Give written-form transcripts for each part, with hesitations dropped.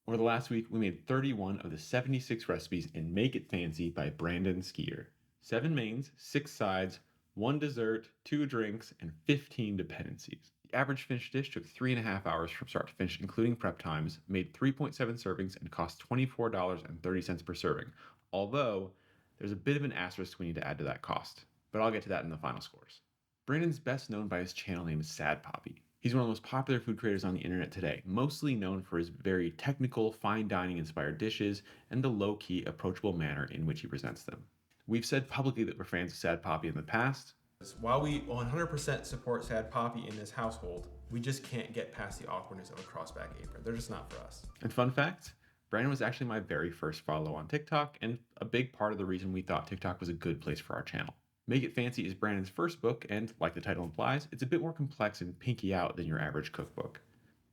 Over the last week, we made 31 of the 76 recipes in Make It Fancy by Brandon Skier. 7 mains, 6 sides, 1 dessert, 2 drinks, and 15 dependencies. The average finished dish took 3.5 hours from start to finish, including prep times, made 3.7 servings, and cost $24.30 per serving. Although, there's a bit of an asterisk we need to add to that cost, but I'll get to that in the final scores. Brandon's best known by his channel name is Sad Poppy. He's one of the most popular food creators on the internet today, mostly known for his very technical, fine dining inspired dishes and the low-key, approachable manner in which he presents them. We've said publicly that we're fans of Sad Poppy in the past. While we 100% support Sad Poppy in this household, we just can't get past the awkwardness of a crossback apron. They're just not for us. And fun fact, Brandon was actually my very first follow on TikTok and a big part of the reason we thought TikTok was a good place for our channel. Make It Fancy is Brandon's first book, and like the title implies, it's a bit more complex and pinky out than your average cookbook.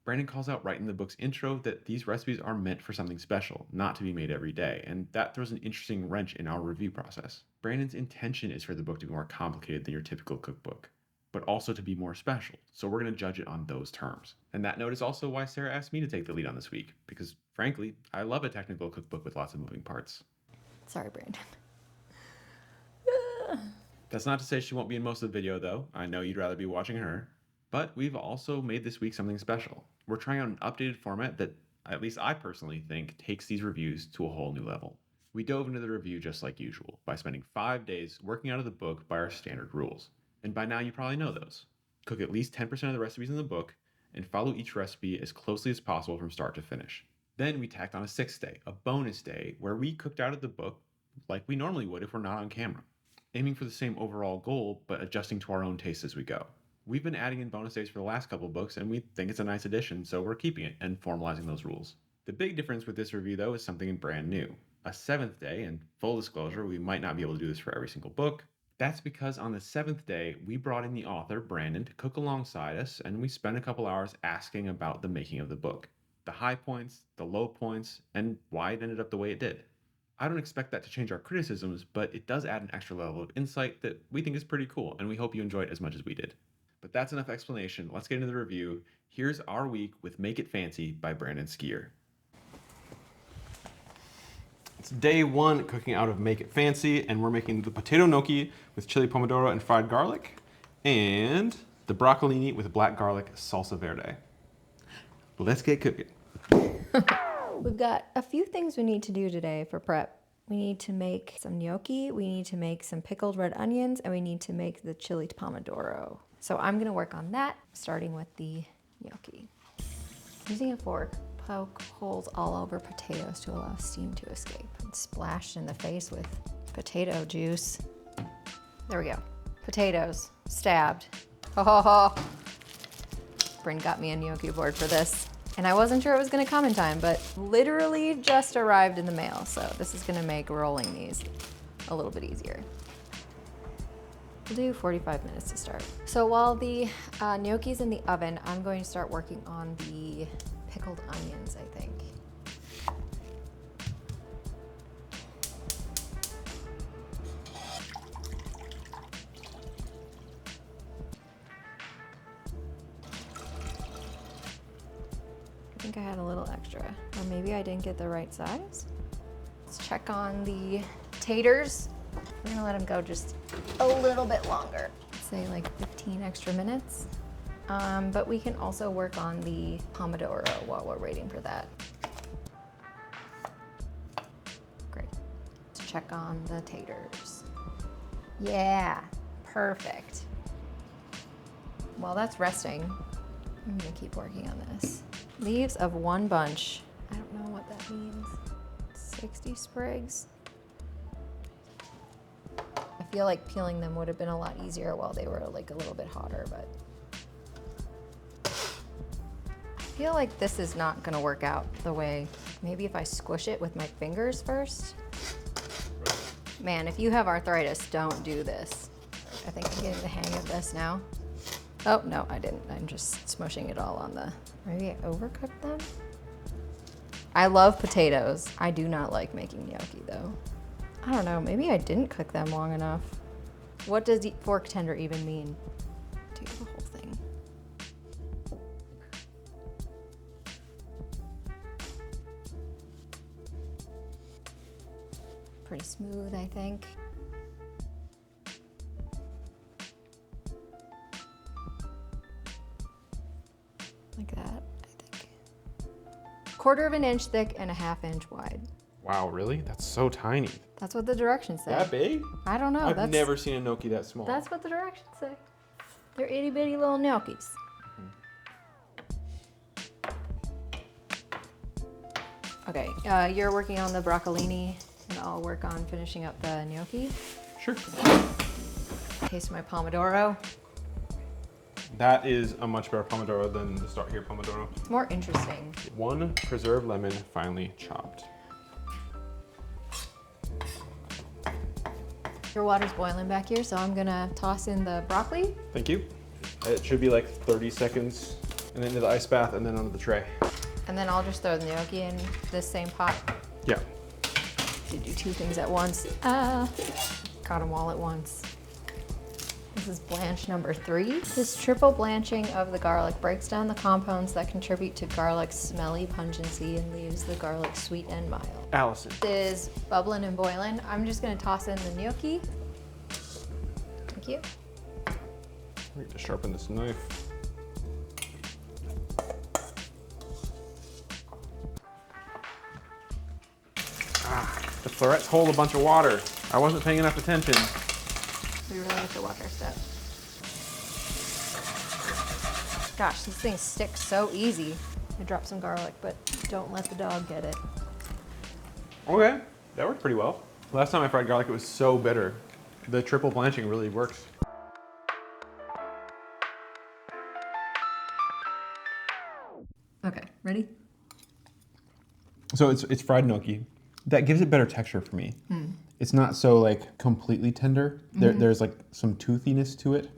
Brandon calls out right in the book's intro that these recipes are meant for something special, not to be made every day, and that throws an interesting wrench in our review process. Brandon's intention is for the book to be more complicated than your typical cookbook, but also to be more special, so we're going to judge it on those terms. And that note is also why Sarah asked me to take the lead on this week, because frankly, I love a technical cookbook with lots of moving parts. Sorry, Brandon. That's not to say she won't be in most of the video though. I know you'd rather be watching her. But we've also made this week something special. We're trying out an updated format that, at least I personally think, takes these reviews to a whole new level. We dove into the review just like usual, by spending 5 days working out of the book by our standard rules. And by now you probably know those. Cook at least 10% of the recipes in the book, and follow each recipe as closely as possible from start to finish. Then we tacked on a 6th day, a bonus day, where we cooked out of the book like we normally would if we're not on camera, aiming for the same overall goal, but adjusting to our own taste as we go. We've been adding in bonus days for the last couple books, and we think it's a nice addition, so we're keeping it and formalizing those rules. The big difference with this review, though, is something brand new. A 7th day, and full disclosure, we might not be able to do this for every single book. That's because on the 7th day, we brought in the author, Brandon, to cook alongside us, and we spent a couple hours asking about the making of the book. The high points, the low points, and why it ended up the way it did. I don't expect that to change our criticisms, but it does add an extra level of insight that we think is pretty cool, and we hope you enjoy it as much as we did. But that's enough explanation. Let's get into the review. Here's our week with Make It Fancy by Brandon Skier. It's day 1 cooking out of Make It Fancy, and we're making the potato gnocchi with chili pomodoro and fried garlic, and the broccolini with black garlic salsa verde. Let's get cooking. We've got a few things we need to do today for prep. We need to make some gnocchi, we need to make some pickled red onions, and we need to make the chili pomodoro. So I'm gonna work on that, starting with the gnocchi. Using a fork, poke holes all over potatoes to allow steam to escape. And splash in the face with potato juice. There we go. Potatoes, stabbed. Ho ho ho. Bryn got me a gnocchi board for this. And I wasn't sure it was gonna come in time, but literally just arrived in the mail. So this is gonna make rolling these a little bit easier. We'll do 45 minutes to start. So while the gnocchi's in the oven, I'm going to start working on the pickled onions, I think. I think I had a little extra, or maybe I didn't get the right size. Let's check on the taters. We're gonna let them go just a little bit longer, say like 15 extra minutes. But we can also work on the pomodoro while we're waiting for that. Great. Let's check on the taters. Yeah, perfect. While that's resting, I'm gonna keep working on this. Leaves of 1 bunch. I don't know what that means. 60 sprigs. I feel like peeling them would have been a lot easier while they were like a little bit hotter, but I feel like this is not gonna work out the way, maybe if I squish it with my fingers first. Man, if you have arthritis, don't do this. I think I'm getting the hang of this now. Oh, no, I didn't. I'm just smushing it all on the, maybe I overcooked them? I love potatoes. I do not like making gnocchi though. I don't know, maybe I didn't cook them long enough. What does fork tender even mean? Do the whole thing. Pretty smooth, I think. Like that, I think. 1/4 of an inch thick and a 1/2 inch wide. Wow, really? That's so tiny. That's what the directions say. That big? I don't know. I've never seen a gnocchi that small. That's what the directions say. They're itty bitty little gnocchis. Okay, you're working on the broccolini and I'll work on finishing up the gnocchi. Sure. Taste my pomodoro. That is a much better pomodoro than the Start Here pomodoro. It's more interesting. 1 preserved lemon, finely chopped. Your water's boiling back here, so I'm gonna toss in the broccoli. Thank you. It should be like 30 seconds, and then into the ice bath, and then onto the tray. And then I'll just throw the gnocchi in this same pot Yeah. to do 2 things at once. Got them all at once. This is blanch number 3. This triple blanching of the garlic breaks down the compounds that contribute to garlic's smelly pungency and leaves the garlic sweet and mild. Allison. This is bubbling and boiling. I'm just gonna toss in the gnocchi. Thank you. I need to sharpen this knife. The florets hold a bunch of water. I wasn't paying enough attention. We really have to watch our step. Gosh, these things stick so easy. I dropped some garlic, but don't let the dog get it. Okay, that worked pretty well. Last time I fried garlic, it was so bitter. The triple blanching really works. Okay, ready? So it's fried gnocchi. That gives it better texture for me. It's not so like completely tender. There's like some toothiness to it,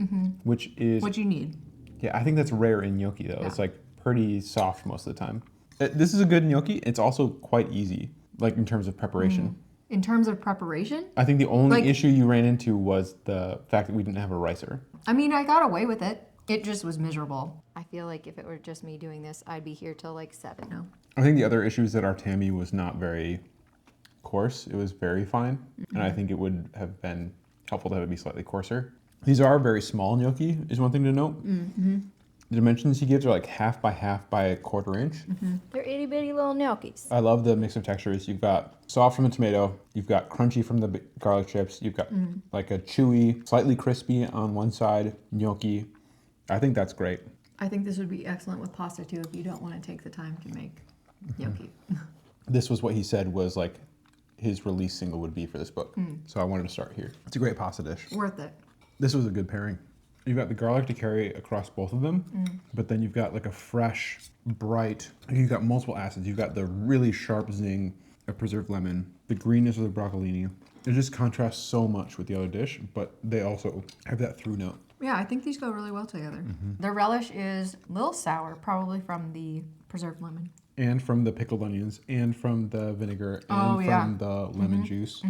which is What you need. yeah. I think that's rare in gnocchi though. Yeah. It's like pretty soft most of the time. This is a good gnocchi. It's also quite easy, like in terms of preparation. In terms of preparation, I think the only Like- issue you ran into was the fact that we didn't have a ricer. I mean, I got away with it. It just was miserable. I feel like if it were just me doing this, I'd be here till like 7. No. I think the other issue is that our tammy was not very coarse. It was very fine, and I think it would have been helpful to have it be slightly coarser. These are very small gnocchi, is one thing to note. The dimensions he gives are like 1/2 by 1/2 by 1/4 inch. They're itty bitty little gnocchis. I love the mix of textures. You've got soft from the tomato, you've got crunchy from the garlic chips, you've got like a chewy, slightly crispy on one side gnocchi. I think that's great. I think this would be excellent with pasta too if you don't want to take the time to make gnocchi. This was what he said was like his release single would be for this book. So I wanted to start here. It's a great pasta dish. Worth it. This was a good pairing. You've got the garlic to carry across both of them, but then you've got like a fresh, bright, you've got multiple acids. You've got the really sharp zing of preserved lemon, the greenness of the broccolini. It just contrasts so much with the other dish, but they also have that through note. Yeah, I think these go really well together. The relish is a little sour, probably from the preserved lemon. And from the pickled onions, and from the vinegar, and Oh, yeah. from the lemon juice.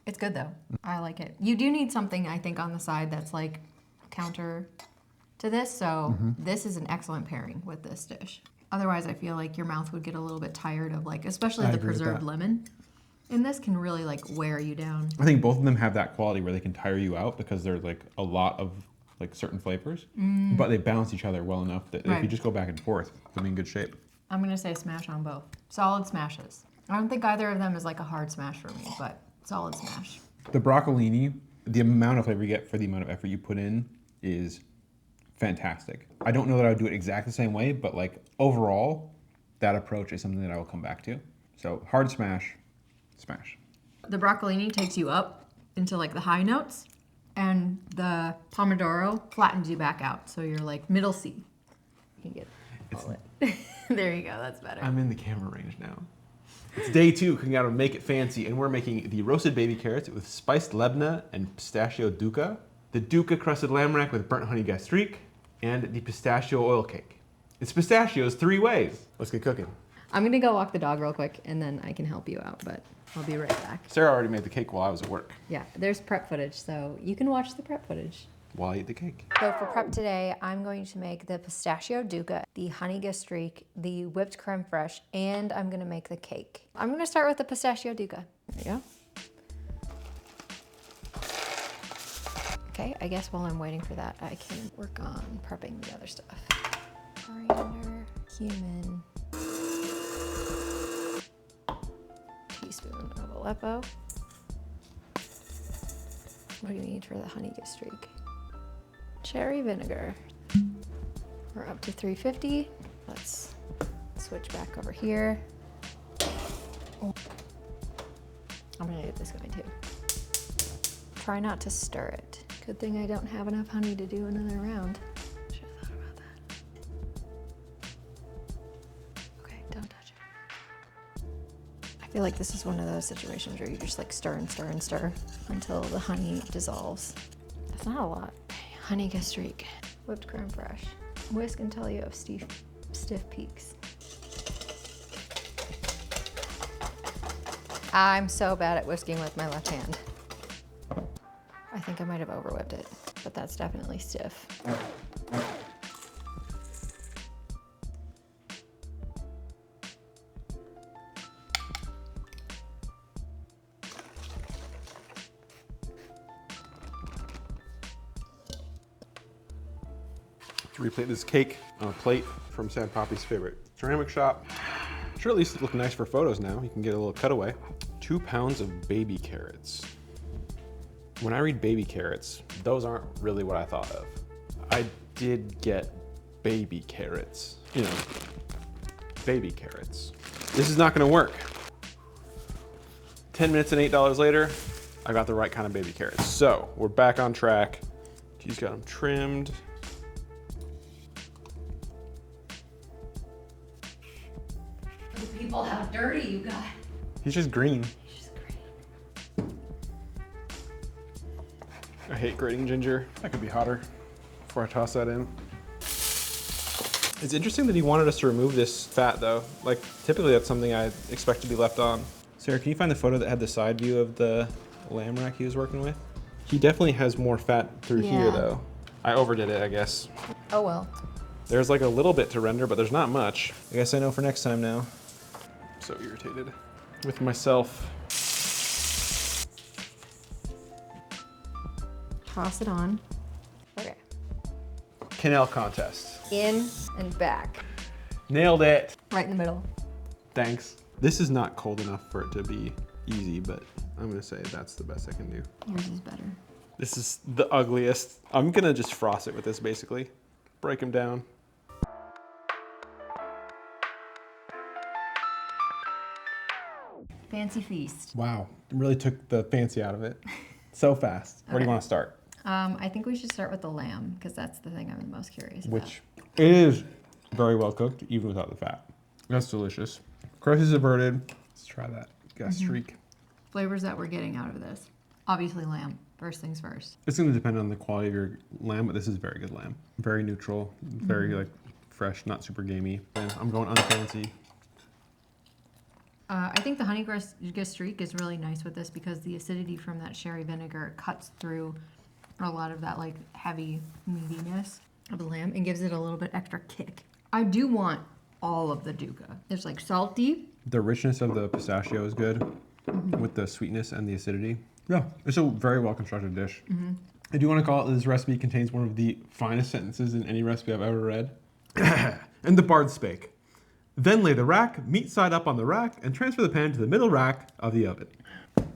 It's good though. I like it. You do need something, I think, on the side that's like counter to this. So this is an excellent pairing with this dish. Otherwise, I feel like your mouth would get a little bit tired of like, especially I the agree with preserved that. lemon. And this can really like wear you down. I think both of them have that quality where they can tire you out because there's like a lot of like certain flavors, but they balance each other well enough that if Right. you just go back and forth, they'll be in good shape. I'm gonna say smash on both. Solid smashes. I don't think either of them is like a hard smash for me, but solid smash. The broccolini, the amount of flavor you get for the amount of effort you put in is fantastic. I don't know that I would do it exactly the same way, but like overall, that approach is something that I will come back to. So hard smash, smash. The broccolini takes you up into like the high notes, and the pomodoro flattens you back out. So you're like middle C. You can get all it. There you go, that's better. I'm in the camera range now. It's day 2, cooking out of Make It Fancy, and we're making the roasted baby carrots with spiced lebna and pistachio duca, the duca crusted lamb rack with burnt honey gastrique, and the pistachio oil cake. It's pistachios 3 ways. Let's get cooking. I'm gonna go walk the dog real quick and then I can help you out, but I'll be right back. Sarah already made the cake while I was at work. Yeah, there's prep footage, so you can watch the prep footage. While I eat the cake. So for prep today, I'm going to make the pistachio duca, the honey gastrique, the whipped creme fraiche, and I'm gonna make the cake. I'm gonna start with the pistachio duca. There you go. Okay, I guess while I'm waiting for that, I can work on prepping the other stuff. Coriander, cumin, teaspoon of Aleppo. What do you need for the honey streak? Cherry vinegar. We're up to 350. Let's switch back over here. Oh. I'm gonna get this going too. Try not to stir it. Good thing I don't have enough honey to do another round. Should have thought about that. Okay, don't touch it. I feel like this is one of those situations where you just like stir and stir and stir until the honey dissolves. That's not a lot. Honey gastrique, whipped creme fraiche. Whisk until you have stiff peaks. I'm so bad at whisking with my left hand. I think I might have over whipped it, but that's definitely stiff. To replate this cake on a plate from Sad Poppy's favorite ceramic shop. Sure, at least it look nice for photos now. You can get a little cutaway. 2 pounds of baby carrots. When I read baby carrots, those aren't really what I thought of. I did get baby carrots. You know, baby carrots. This is not gonna work. 10 minutes and $8 later, I got the right kind of baby carrots. So we're back on track. She's got them trimmed. People, how dirty you got. He's just green. She's great. I hate grating ginger. That could be hotter before I toss that in. It's interesting that he wanted us to remove this fat though. Like typically that's something I expect to be left on. Sarah, can you find the photo that had the side view of the lamb rack he was working with? He definitely has more fat through here though. I overdid it, I guess. Oh well. There's like a little bit to render, but there's not much. I guess I know for next time now. So irritated with myself. Toss it on. Okay. Quenelle contest. In and back. Nailed it. Right in the middle. Thanks. This is not cold enough for it to be easy, but I'm gonna say that's the best I can do. Yours is better. This is the ugliest. I'm gonna just frost it with this basically. Break them down. Fancy feast. Wow, it really took the fancy out of it. So fast. Where do you want to start? I think we should start with the lamb because that's the thing I'm the most curious about. Which it is very well cooked, even without the fat. That's delicious. Crust is averted. Let's try that. Got a streak. Flavors that we're getting out of this. Obviously lamb, first things first. It's gonna depend on the quality of your lamb, but this is very good lamb. Very neutral, very like fresh, not super gamey. And I'm going unfancy. I think the honey gastrique is really nice with this because the acidity from that sherry vinegar cuts through a lot of that like heavy meatiness of the lamb and gives it a little bit extra kick. I do want all of the dukkha. It's like salty. The richness of the pistachio is good with the sweetness and the acidity. Yeah, it's a very well constructed dish. I do want to call it that this recipe contains one of the finest sentences in any recipe I've ever read. And the bard spake. Then lay the rack, meat side up on the rack, and transfer the pan to the middle rack of the oven.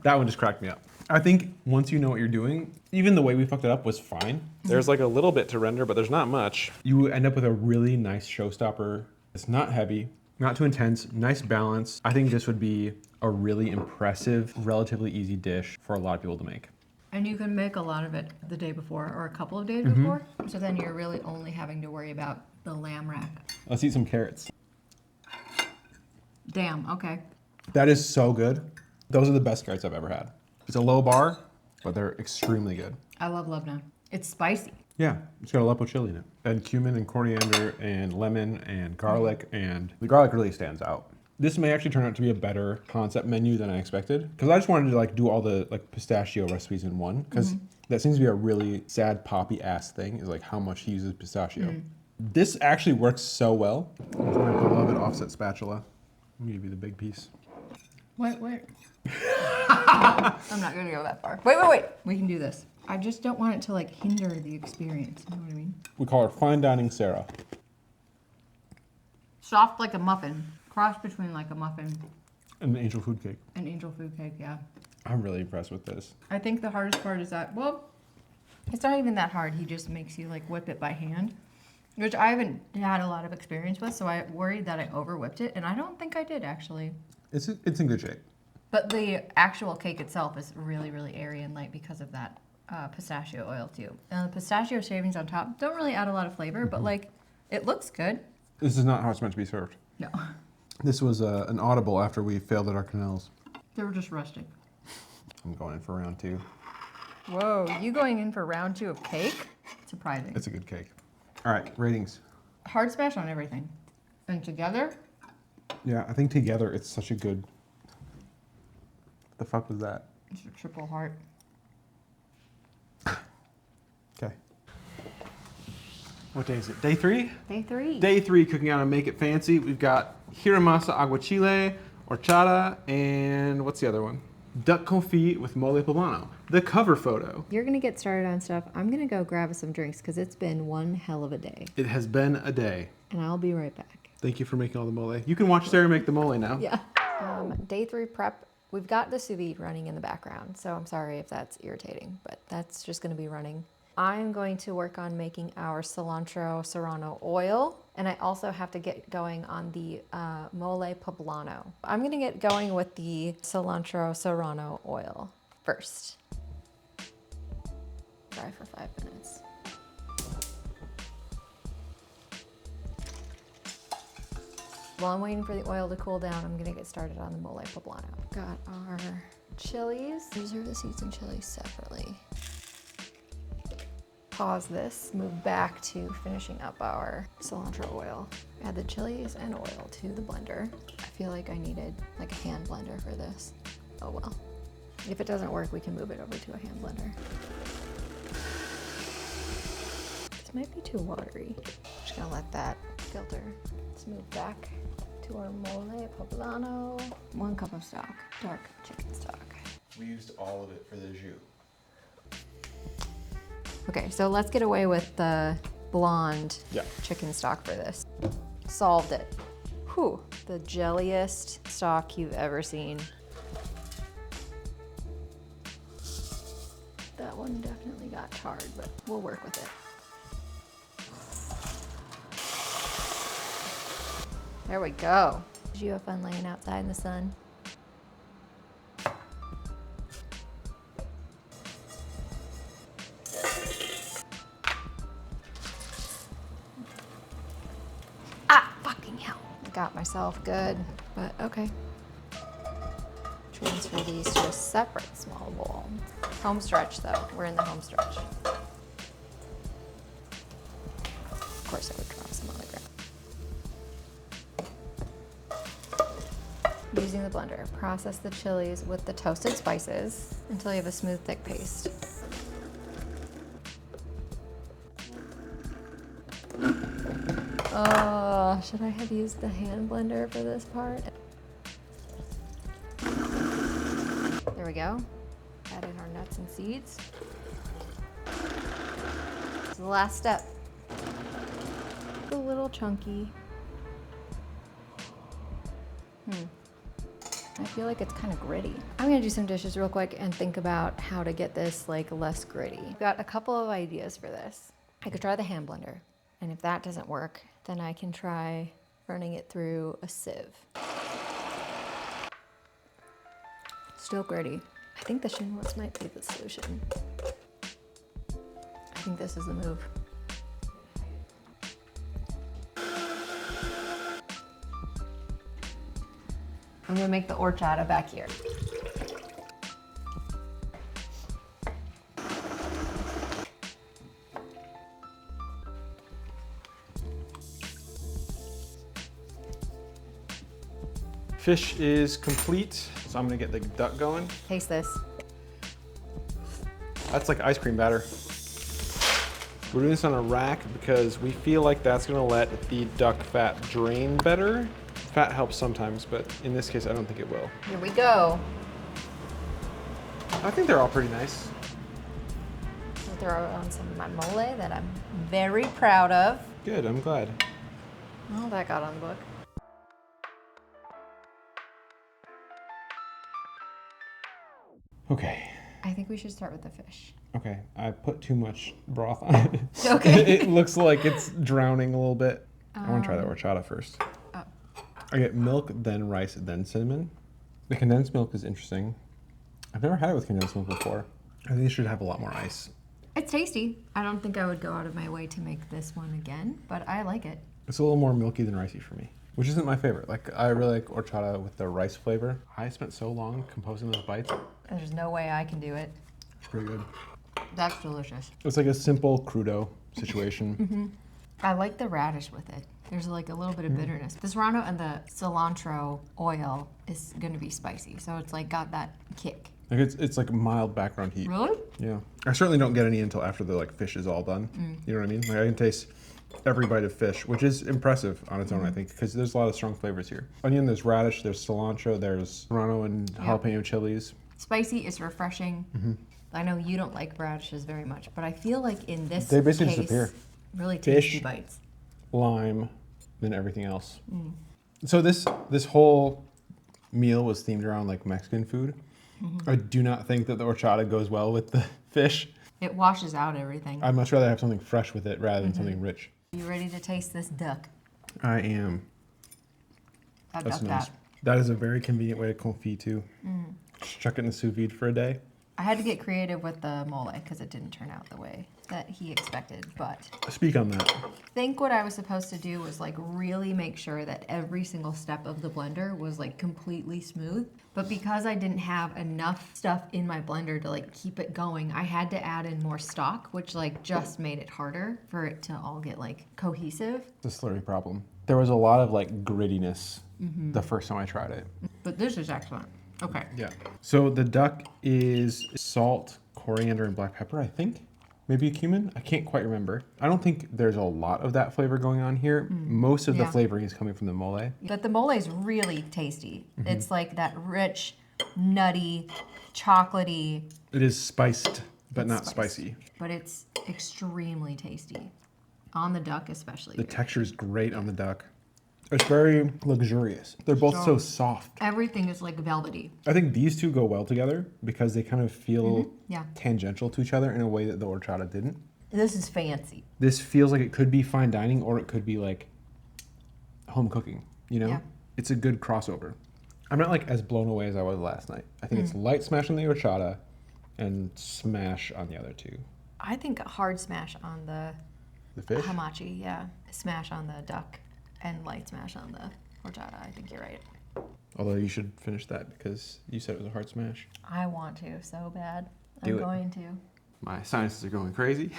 That one just cracked me up. I think once you know what you're doing, even the way we fucked it up was fine. There's like a little bit to render, but there's not much. You end up with a really nice showstopper. It's not heavy, not too intense, nice balance. I think this would be a really impressive, relatively easy dish for a lot of people to make. And you can make a lot of it the day before or a couple of days before. So then you're really only having to worry about the lamb rack. Let's eat some carrots. Damn, okay. That is so good. Those are the best carrots I've ever had. It's a low bar, but they're extremely good. I love Lebanon. It's spicy. Yeah, it's got Aleppo chili in it. And cumin and coriander and lemon and garlic, and the garlic really stands out. This may actually turn out to be a better concept menu than I expected, because I just wanted to like do all the like pistachio recipes in one, because that seems to be a really sad poppy ass thing, is like how much he uses pistachio. This actually works so well. With my beloved offset spatula. I'm gonna give you the big piece. Wait. I'm not gonna go that far. Wait. We can do this. I just don't want it to like hinder the experience. You know what I mean? We call her Fine Dining Sarah. Soft like a muffin. Cross between like a muffin And an angel food cake. and angel food cake, yeah. I'm really impressed with this. I think the hardest part is that, well, it's not even that hard. He just makes you like whip it by hand, which I haven't had a lot of experience with, so I worried that I over whipped it, and I don't think I did actually. It's in good shape. But the actual cake itself is really, really airy and light because of that pistachio oil too. And the pistachio shavings on top don't really add a lot of flavor, but like it looks good. This is not how it's meant to be served. No, This was an audible after we failed at our canals. they were just rustic. I'm going in for round 2. Whoa, you going in for round 2 of cake? Surprising. It's a good cake. All right, ratings. Hard smash on everything. And together, Yeah, I think together it's such a good. The fuck was that? it's a triple heart. Okay. What day is it? Day 3? Day 3. Day 3 cooking out and make it fancy. We've got hiramasa aguachile, horchata, and what's the other one? Duck confit with mole poblano. The cover photo. You're gonna get started on stuff. I'm gonna go grab some drinks because it's been one hell of a day. It has been a day. And I'll be right back. Thank you for making all the mole. You can watch Sarah make the mole now. Yeah. Day 3 prep. We've got the sous vide running in the background, so I'm sorry if that's irritating, but that's just gonna be running. I'm going to work on making our cilantro serrano oil, and I also have to get going on the mole poblano. I'm gonna get going with the cilantro serrano oil first. Fry for 5 minutes. While I'm waiting for the oil to cool down, I'm gonna get started on the mole poblano. Got our chilies. Reserve the seeds and chilies separately. Pause this, move back to finishing up our cilantro oil. Add the chilies and oil to the blender. I feel like I needed like a hand blender for this. Oh well. If it doesn't work, we can move it over to a hand blender. This might be too watery. Just gonna let that filter. Let's move back to our mole poblano. 1 cup of stock, dark chicken stock. We used all of it for the jus. Okay, so let's get away with the blonde chicken stock for this. Solved it. Whew, the jelliest stock you've ever seen. That one definitely got charred, but we'll work with it. There we go. Did you have fun laying outside in the sun? Got myself good, but okay. Transfer these to a separate small bowl. Home stretch though, we're in the home stretch. Of course I would drop some on the ground. Using the blender, process the chilies with the toasted spices until you have a smooth, thick paste. Oh, should I have used the hand blender for this part? There we go. Add in our nuts and seeds. This is the last step. It's a little chunky. I feel like it's kind of gritty. I'm gonna do some dishes real quick and think about how to get this like less gritty. I've got a couple of ideas for this. I could try the hand blender, and if that doesn't work, then I can try running it through a sieve. Still gritty. I think the shinwoods might be the solution. I think this is the move. I'm gonna make the horchata back here. Fish is complete, so I'm gonna get the duck going. Taste this. That's like ice cream batter. We're doing this on a rack because we feel like that's gonna let the duck fat drain better. Fat helps sometimes, but in this case, I don't think it will. Here we go. I think they're all pretty nice. throw on some of my mole that I'm very proud of. Good, I'm glad. Oh, that got on the book. Okay. I think we should start with the fish. Okay, I put too much broth on it. Okay. It looks like it's drowning a little bit. I want to try the horchata first. Oh. I get milk, then rice, then cinnamon. The condensed milk is interesting. I've never had it with condensed milk before. I think it should have a lot more ice. It's tasty. I don't think I would go out of my way to make this one again, but I like it. It's a little more milky than ricey for me, which isn't my favorite. Like, I really like horchata with the rice flavor. I spent so long composing those bites. There's no way I can do it. It's pretty good. That's delicious. It's like a simple crudo situation. I like the radish with it. There's like a little bit of bitterness. The serrano and the cilantro oil is gonna be spicy, so it's like got that kick. Like it's like mild background heat. Really? Yeah. I certainly don't get any until after the like fish is all done. You know what I mean? Like I can taste every bite of fish, which is impressive on its own, I think, because there's a lot of strong flavors here. Onion, there's radish, there's cilantro, there's serrano and jalapeno chilies. Spicy is refreshing. I know you don't like radishes very much, but I feel like in this They basically case, disappear. really tasty Fish. bites. Lime, then everything else. So this whole meal was themed around like Mexican food. I do not think that the horchata goes well with the fish. It washes out everything. I'd much rather have something fresh with it rather than something rich. You ready to taste this duck? I am. I've That's got nice. that. That is a very convenient way to confit too. Just chuck it in the sous vide for a day. I had to get creative with the mole because it didn't turn out the way that he expected, but Speak on that. I think what I was supposed to do was like really make sure that every single step of the blender was like completely smooth. But because I didn't have enough stuff in my blender to like keep it going, I had to add in more stock, which like just made it harder for it to all get like cohesive. It's a slurry problem. There was a lot of like grittiness the first time I tried it. But this is excellent. Okay. Yeah. So the duck is salt, coriander, and black pepper, I think. Maybe a cumin? I can't quite remember. I don't think there's a lot of that flavor going on here. Most of the Yeah. flavoring is coming from the mole. But the mole is really tasty. It's like that rich, nutty, chocolatey, It is spiced, but It's not spiced. spicy. but it's extremely tasty. On the duck especially. The texture is great on the duck. It's very luxurious. They're both so soft. Everything is like velvety. I think these two go well together because they kind of feel Yeah. tangential to each other in a way that the horchata didn't. This is fancy. This feels like it could be fine dining or it could be like home cooking, you know? Yeah. It's a good crossover. I'm not like as blown away as I was last night. I think it's light smash on the horchata and smash on the other two. I think a hard smash on the The fish? hamachi, yeah. Smash on the duck and light smash on the horchata. I think you're right. Although you should finish that because you said it was a hard smash. I want to so bad. Do I'm it. going to. My sinuses are going crazy.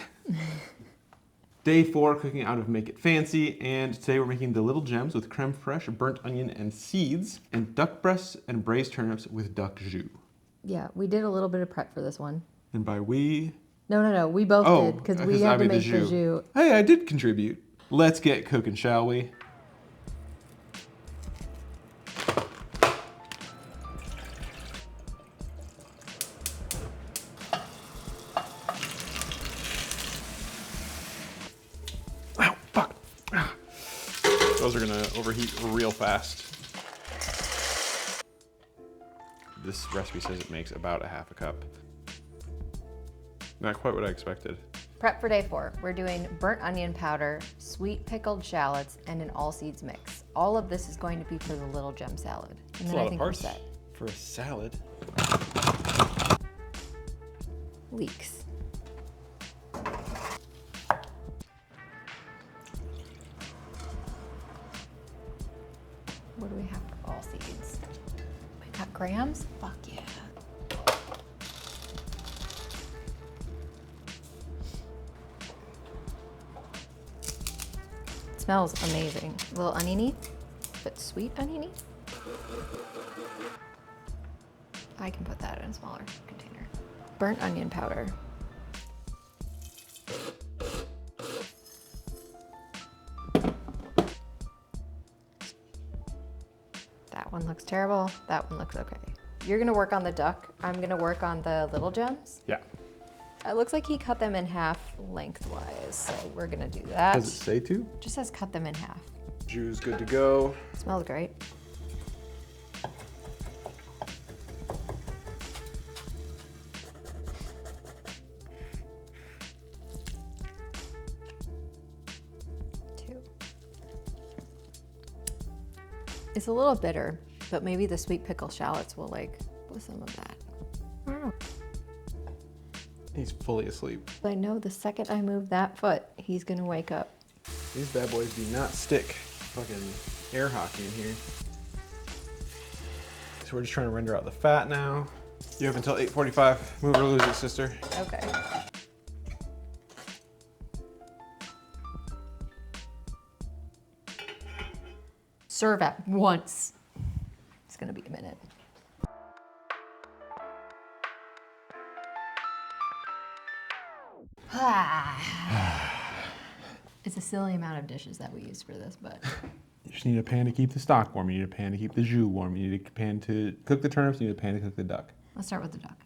Day 4, cooking out of Make It Fancy, and today we're making the little gems with creme fraiche, burnt onion, and seeds, and duck breasts and braised turnips with duck jus. Yeah, we did a little bit of prep for this one. And by we... No, we both did because we had to make the jus. Hey, I did contribute. Let's get cooking, shall we? Ow, fuck. Ah. Those are gonna overheat real fast. This recipe says it makes about a half a cup. Not quite what I expected. Prep for day 4. We're doing burnt onion powder, sweet pickled shallots, and an all seeds mix. All of this is going to be for the little gem salad. And then I think we're set. for a salad. Leeks. What do we have for all seeds? We got grams? Fuck yeah. It smells amazing. A little oniony, but sweet oniony. I can put that in a smaller container. Burnt onion powder. That one looks terrible. That one looks okay. You're gonna work on the duck. I'm gonna work on the little gems. Yeah. It looks like he cut them in half lengthwise, so we're gonna do that. Does it say to? Just says cut them in half. Jus good to go. Smells great. It's a little bitter, but maybe the sweet pickle shallots will like with some of that. I don't know. He's fully asleep. I know the second I move that foot, he's gonna wake up. These bad boys do not stick. Fucking air hockey in here. So we're just trying to render out the fat now. You have until 8:45. Move or lose it, sister. Okay. Serve at once. It's gonna be a minute. It's a silly amount of dishes that we use for this, but You just need a pan to keep the stock warm. You need a pan to keep the jus warm. You need a pan to cook the turnips. You need a pan to cook the duck. let's start with the duck.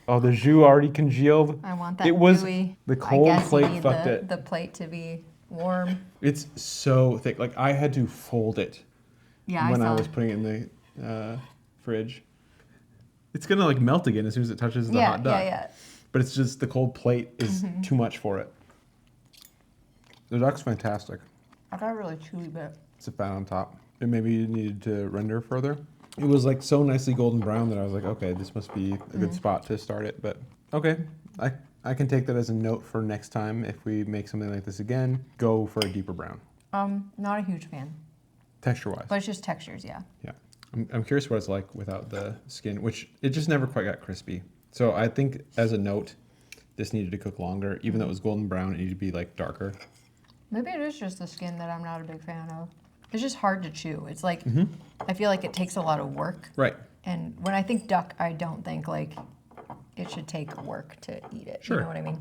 Oh, the jus already congealed. I want that It was gooey. the cold I guess plate you need fucked the, it. the plate to be warm. It's so thick. Like I had to fold it Yeah, when I I saw. was putting it in the fridge. It's gonna like melt again as soon as it touches the hot duck. Yeah. But it's just the cold plate is too much for it. The duck's fantastic. I got a really chewy bit. It's a fat on top. And maybe you needed to render further. It was like so nicely golden brown that I was like, okay, this must be a good spot to start it. But okay, I can take that as a note for next time if we make something like this again. Go for a deeper brown, Not a huge fan, texture-wise. but it's just textures, yeah. Yeah, I'm curious what it's like without the skin, which it just never quite got crispy. So I think as a note, this needed to cook longer. Even though it was golden brown, it needed to be like darker. Maybe it is just the skin that I'm not a big fan of. It's just hard to chew. It's like, I feel like it takes a lot of work. Right. And when I think duck, I don't think like it should take work to eat it. Sure. You know what I mean?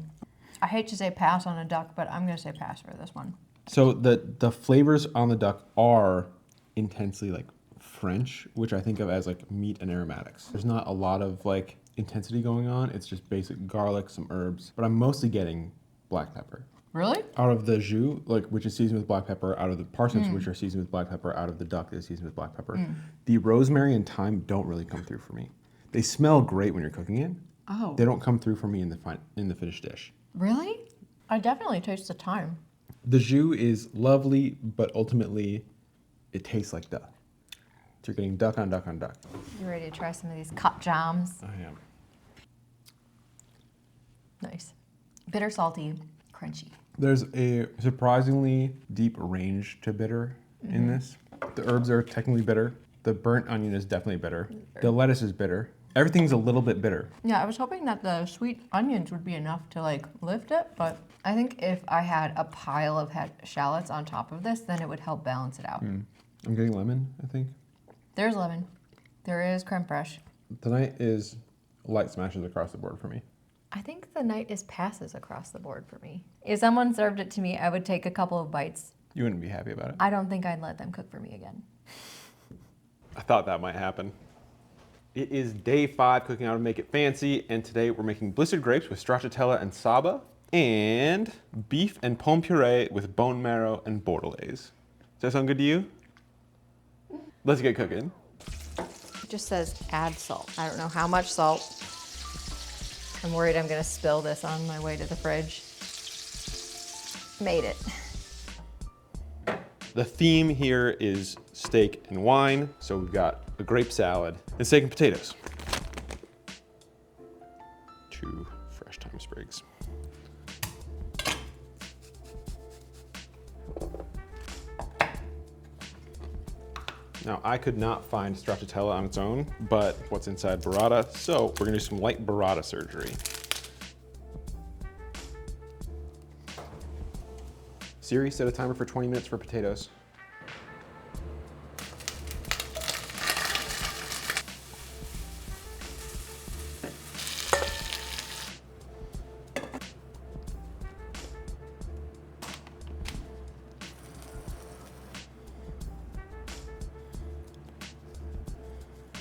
I hate to say pass on a duck, but I'm gonna say pass for this one. So the flavors on the duck are intensely like French, which I think of as like meat and aromatics. There's not a lot of like intensity going on. It's just basic garlic, some herbs, but I'm mostly getting black pepper. Really? Out of the jus, like which is seasoned with black pepper, out of the parsnips, which are seasoned with black pepper, out of the duck that is seasoned with black pepper. The rosemary and thyme don't really come through for me. They smell great when you're cooking it. Oh. They don't come through for me in the finished dish. Really? I definitely taste the thyme. The jus is lovely, but ultimately, it tastes like duck. So you're getting duck on duck on duck. You ready to try some of these cut jams? I am. Nice. Bitter, salty, crunchy. There's a surprisingly deep range to bitter in this. The herbs are technically bitter. The burnt onion is definitely bitter. The lettuce is bitter. Everything's a little bit bitter. Yeah, I was hoping that the sweet onions would be enough to like lift it, but I think if I had a pile of shallots on top of this, then it would help balance it out. I'm getting lemon, I think. There's lemon. There is creme fraiche. Tonight is light smashes across the board for me. I think the night is passes across the board for me. If someone served it to me, I would take a couple of bites. You wouldn't be happy about it. I don't think I'd let them cook for me again. I thought that might happen. It is day 5 cooking out of Make It Fancy, and today we're making blistered grapes with stracciatella and saba, and beef and pomme puree with bone marrow and bordelaise. Does that sound good to you? Let's get cooking. It just says add salt. I don't know how much salt. I'm worried I'm gonna spill this on my way to the fridge. Made it. The theme here is steak and wine, so we've got a grape salad and steak and potatoes. 2 fresh thyme sprigs. Now, I could not find stracciatella on its own, but what's inside burrata, so we're gonna do some light burrata surgery. Siri, set a timer for 20 minutes for potatoes.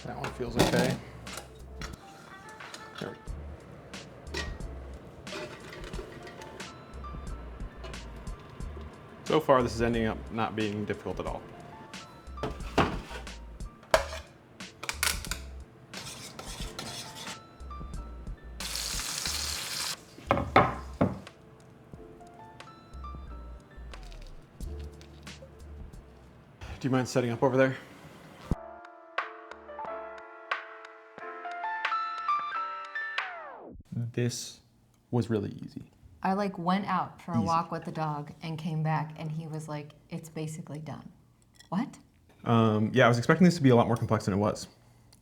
That one feels okay. There we go. So far, this is ending up not being difficult at all. Do you mind setting up over there? This was really easy. I like went out for a walk with the dog and came back and he was like, it's basically done. What? Yeah, I was expecting this to be a lot more complex than it was.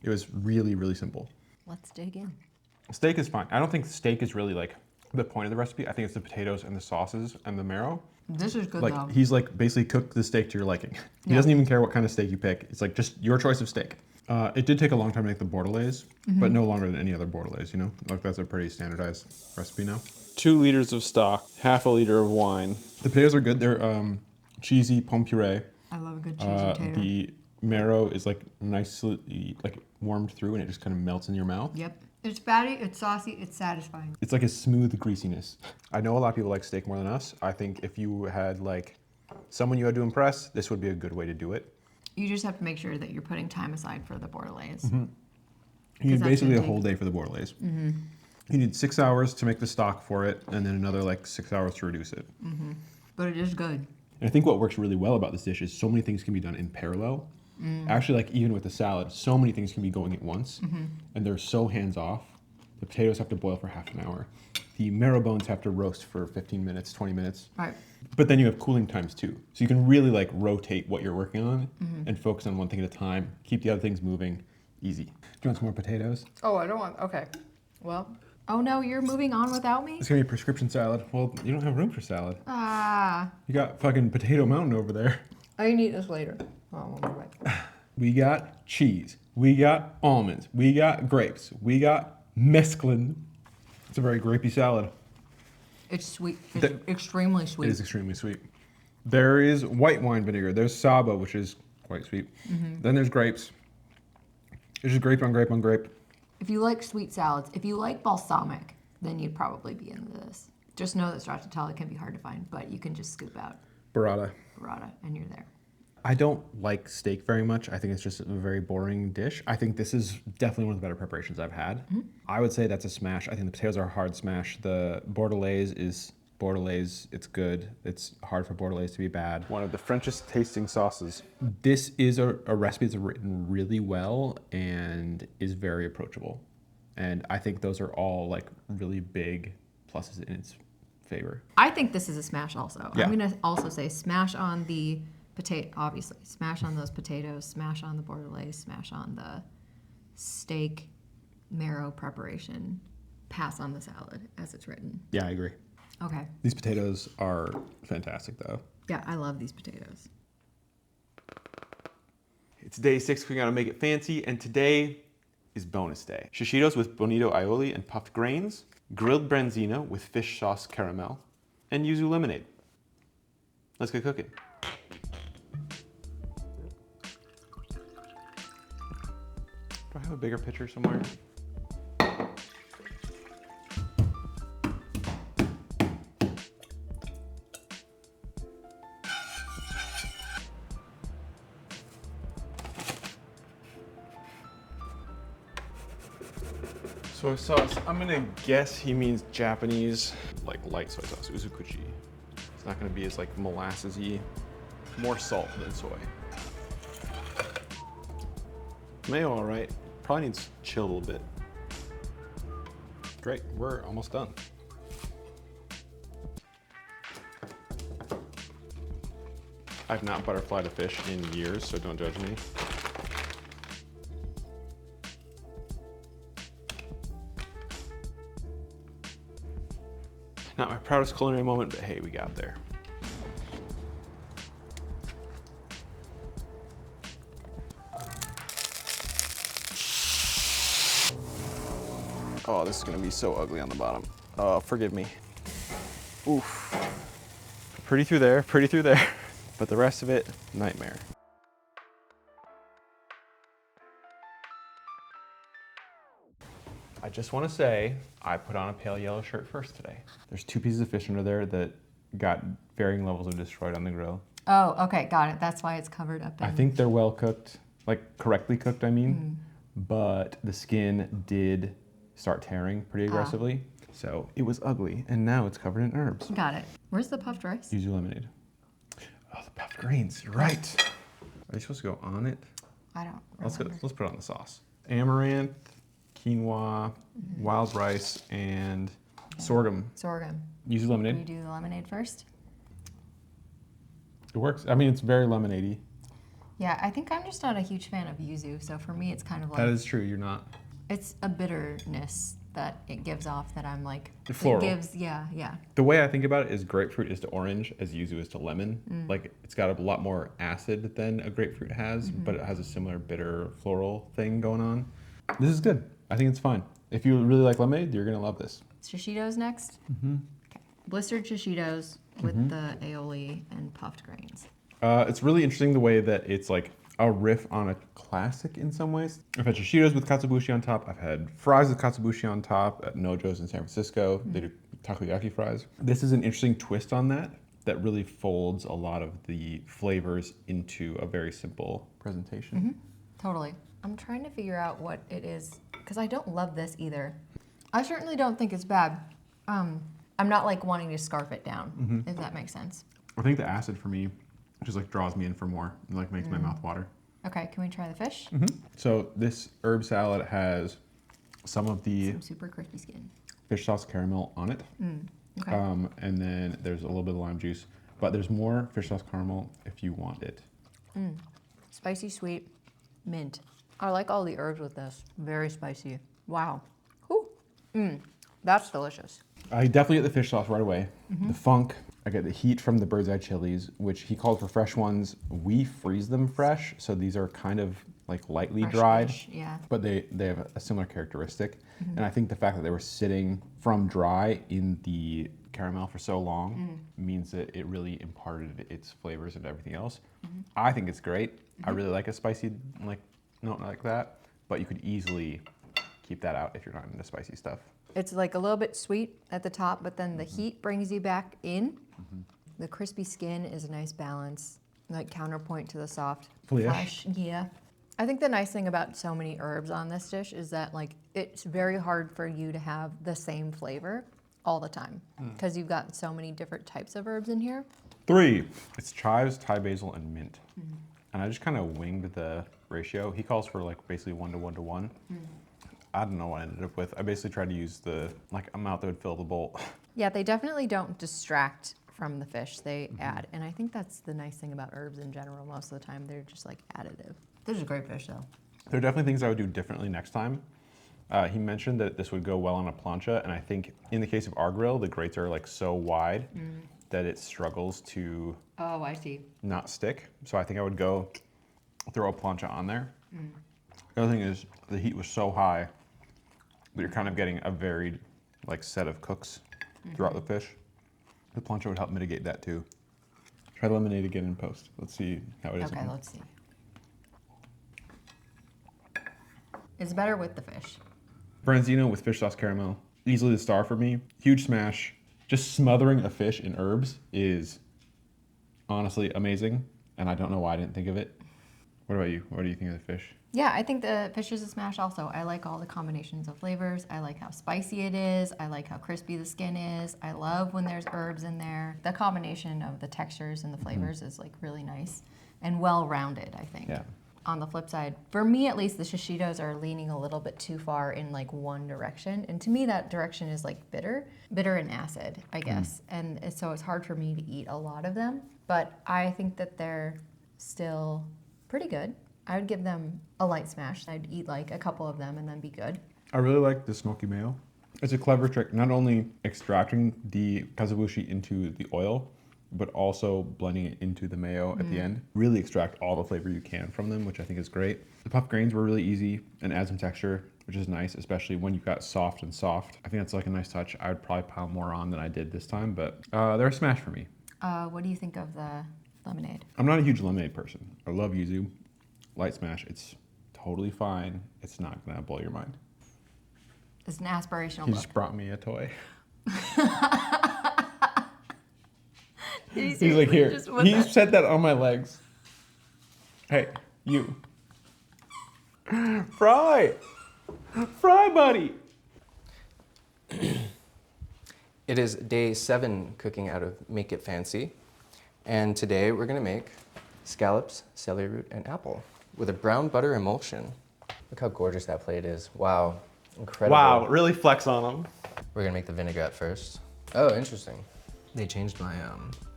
It was really, really simple. Let's dig in. Steak is fine. I don't think steak is really like the point of the recipe. I think it's the potatoes and the sauces and the marrow. This is good Like though. he's like basically cooked the steak to your liking. He Yeah. doesn't even care what kind of steak you pick. It's like just your choice of steak. It did take a long time to make the bordelaise, but no longer than any other bordelaise, you know? Like that's a pretty standardized recipe now. 2 liters of stock, half a liter of wine. The potatoes are good. They're cheesy pomme puree. I love a good cheesy potato. The marrow is like nicely like warmed through and it just kind of melts in your mouth. Yep. It's fatty, it's saucy, it's satisfying. It's like a smooth greasiness. I know a lot of people like steak more than us. I think if you had like someone you had to impress, this would be a good way to do it. You just have to make sure that you're putting time aside for the bordelaise. You need that's basically a gonna whole day for the bordelaise. You need 6 hours to make the stock for it, and then another like 6 hours to reduce it. But it is good. And I think what works really well about this dish is so many things can be done in parallel. Actually, like even with the salad, so many things can be going at once, and they're so hands off. The potatoes have to boil for half an hour. The marrow bones have to roast for 15 minutes, 20 minutes. Right. But then you have cooling times too. So you can really like rotate what you're working on and focus on one thing at a time. Keep the other things moving. Easy. Do you want some more potatoes? Oh, I don't want, okay. Well, oh no, you're moving on without me? It's gonna be a prescription salad. Well, you don't have room for salad. Ah. You got fucking potato mountain over there. I can eat this later. Oh, right. We got cheese. We got almonds. We got grapes. We got mesclun. It's a very grapey salad. It's sweet. It's extremely sweet. It is extremely sweet. There is white wine vinegar. There's sabo, which is quite sweet. Then there's grapes. There's just grape on grape on grape. If you like sweet salads, if you like balsamic, then you'd probably be into this. Just know that stracciatella can be hard to find, but you can just scoop out Burrata. burrata and you're there. I don't like steak very much. I think it's just a very boring dish. I think this is definitely one of the better preparations I've had. I would say that's a smash. I think the potatoes are a hard smash. The bordelaise is bordelaise. It's good. It's hard for bordelaise to be bad. One of the Frenchest tasting sauces. This is a recipe that's written really well and is very approachable. And I think those are all like really big pluses in its favor. I think this is a smash also. Yeah. I'm going to also say smash on the potato, obviously. Smash on those potatoes, smash on the bordelaise, smash on the steak marrow preparation, pass on the salad as it's written. Yeah, I agree. Okay. These potatoes are fantastic though. Yeah, I love these potatoes. It's day 6, we gotta make it fancy, and today is bonus day. Shishitos with bonito aioli and puffed grains, grilled branzino with fish sauce caramel, and yuzu lemonade. Let's get cooking. Do I have a bigger pitcher somewhere? Soy sauce, I'm gonna guess he means Japanese, like light soy sauce, uzukuchi. It's not gonna be as like molassesy, more salt than soy. Mayo, all right. Probably needs chill a little bit. Great, we're almost done. I've not butterflied a fish in years, so don't judge me. Not my proudest culinary moment, but hey, we got there. Oh, this is gonna be so ugly on the bottom. Oh, forgive me. Oof. Pretty through there, but the rest of it, nightmare. I just want to say I put on a pale yellow shirt first today. There's 2 pieces of fish under there that got varying levels of destroyed on the grill. Oh, okay, got it. That's why it's covered up in... I think they're well cooked, like correctly cooked, I mean. But the skin did start tearing pretty aggressively. So it was ugly, and now it's covered in herbs. Got it. Where's the puffed rice? Yuzu lemonade. Oh, the puffed greens, you're right. Are they supposed to go on it? I don't Let's remember. put it on the sauce. Amaranth, quinoa, wild rice, and sorghum. Sorghum. Yuzu Can we lemonade. do the lemonade first? It works. I mean, it's very lemonade-y. Yeah, I think I'm just not a huge fan of yuzu, so for me it's kind of like... That is true, you're not. It's a bitterness that it gives off that I'm like... Floral. It gives, yeah. The way I think about it is grapefruit is to orange as yuzu is to lemon. Like, it's got a lot more acid than a grapefruit has, but it has a similar bitter floral thing going on. This is good. I think it's fine. If you really like lemonade, you're gonna love this. Shishitos next? Okay. Blistered shishitos with the aioli and puffed grains. It's really interesting the way that it's like a riff on a classic in some ways. I've had shishitos with katsuobushi on top. I've had fries with katsuobushi on top at Nojo's in San Francisco. They do takoyaki fries. This is an interesting twist on that really folds a lot of the flavors into a very simple presentation. Totally. I'm trying to figure out what it is, because I don't love this either. I certainly don't think it's bad. I'm not like wanting to scarf it down, if that makes sense. I think the acid for me just like draws me in for more and like makes my mouth water. Okay, can we try the fish? So this herb salad has some of the Some super crispy skin. fish sauce caramel on it. Okay. And then there's a little bit of lime juice, but there's more fish sauce caramel if you want it. Spicy, sweet, mint. I like all the herbs with this. Very spicy. Wow. Whew. That's delicious. I definitely get the fish sauce right away. The funk, I get the heat from the bird's eye chilies, which he called for fresh ones. We freeze them fresh, so these are kind of like lightly dried, Fresh-ish, yeah. but they have a similar characteristic. And I think the fact that they were sitting from dry in the caramel for so long means that it really imparted its flavors and everything else. I think it's great. I really like a spicy note like that, but you could easily keep that out if you're not into spicy stuff. It's like a little bit sweet at the top, but then the heat brings you back in. The crispy skin is a nice balance, like counterpoint to the soft flesh. Yeah. I think the nice thing about so many herbs on this dish is that like it's very hard for you to have the same flavor all the time because you've got so many different types of herbs in here. 3, it's chives, Thai basil, and mint. And I just kind of winged the ratio. He calls for like basically 1 to 1 to 1. I don't know what I ended up with. I basically tried to use the like amount that would fill the bowl. Yeah, they definitely don't distract from the fish. They add. And I think that's the nice thing about herbs in general. Most of the time, they're just like additive. This is a great fish though. There are definitely things I would do differently next time. He mentioned that this would go well on a plancha, and I think in the case of our grill, the grates are like so wide that it struggles to Oh, I see. not stick. So I think I would go throw a plancha on there. The other thing is the heat was so high that you're kind of getting a varied like set of cooks throughout the fish. The plancha would help mitigate that too. Try the lemonade again in post. Let's see how it is. Okay, let's see. It's better with the fish. Branzino with fish sauce caramel. Easily the star for me. Huge smash. Just smothering a fish in herbs is honestly amazing. And I don't know why I didn't think of it. What about you? What do you think of the fish? Yeah, I think the fish is a smash also. I like all the combinations of flavors. I like how spicy it is. I like how crispy the skin is. I love when there's herbs in there. The combination of the textures and the flavors is like really nice and well-rounded, I think. Yeah. On the flip side, for me at least, the shishitos are leaning a little bit too far in like one direction. And to me, that direction is like bitter and acid, I guess. And so it's hard for me to eat a lot of them. But I think that they're still pretty good. I would give them a light smash. I'd eat like a couple of them and then be good. I really like the smoky mayo. It's a clever trick, not only extracting the katsuobushi into the oil, but also blending it into the mayo at the end. Really extract all the flavor you can from them, which I think is great. The puffed grains were really easy and add some texture, which is nice, especially when you've got soft and soft. I think that's like a nice touch. I would probably pile more on than I did this time, but they're a smash for me. What do you think of the lemonade? I'm not a huge lemonade person. I love yuzu. Light smash, it's totally fine. It's not gonna blow your mind. It's an aspirational He book. just brought me a toy. Did He's like, here. just want He that? said that on my legs. Hey, you. Fry! Fry, buddy! It is day 7 cooking out of Make It Fancy. And today we're gonna make scallops, celery root, and apple with a brown butter emulsion. Look how gorgeous that plate is. Wow, incredible. Wow, really flex on him. We're gonna make the vinaigrette first. Oh, interesting. They changed my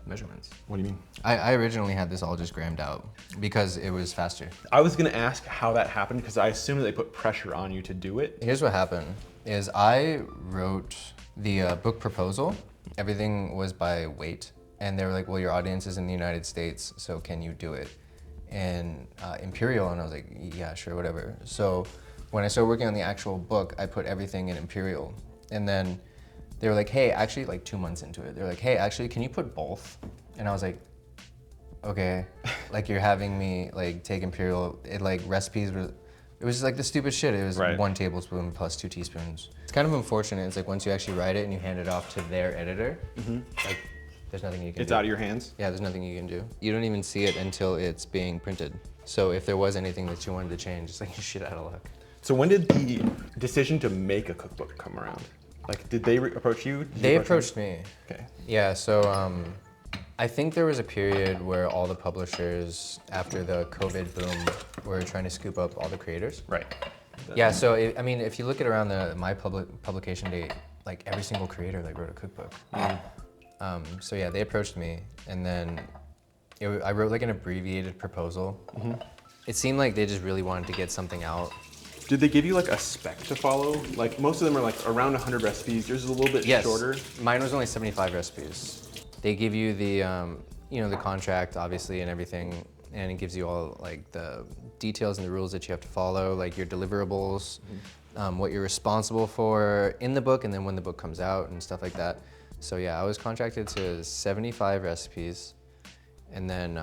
measurements. What do you mean? I originally had this all just grammed out because it was faster. I was gonna ask how that happened because I assumed they put pressure on you to do it. Here's what happened, is I wrote the book proposal. Everything was by weight. And they were like, well, your audience is in the United States, so can you do it in Imperial? And I was like, yeah, sure, whatever. So when I started working on the actual book, I put everything in Imperial. And then they were like, hey, actually, like 2 months into it, they're like, hey, actually, can you put both? And I was like, okay, like you're having me like take Imperial, it like recipes were, it was just like the stupid shit. It was Right. 1 tablespoon plus 2 teaspoons. It's kind of unfortunate. It's like once you actually write it and you hand it off to their editor, like there's nothing you can do. It's out of your hands. Yeah, there's nothing you can do. You don't even see it until it's being printed. So if there was anything that you wanted to change, it's like you're shit out of luck. So when did the decision to make a cookbook come around? Like, did they approach you? Did They you approach approached me. them? Okay. Yeah, so I think there was a period where all the publishers, after the COVID boom, were trying to scoop up all the creators. Right. Yeah, so I mean, if you look at around my publication date, like every single creator like wrote a cookbook. So yeah, they approached me, and then I wrote like an abbreviated proposal. It seemed like they just really wanted to get something out. Did they give you like a spec to follow? Like most of them are like around 100 recipes. Yours is a little bit shorter. Mine was only 75 recipes. They give you the, you know, the contract obviously and everything, and it gives you all like the details and the rules that you have to follow, like your deliverables, what you're responsible for in the book, and then when the book comes out and stuff like that. So yeah, I was contracted to 75 recipes, and then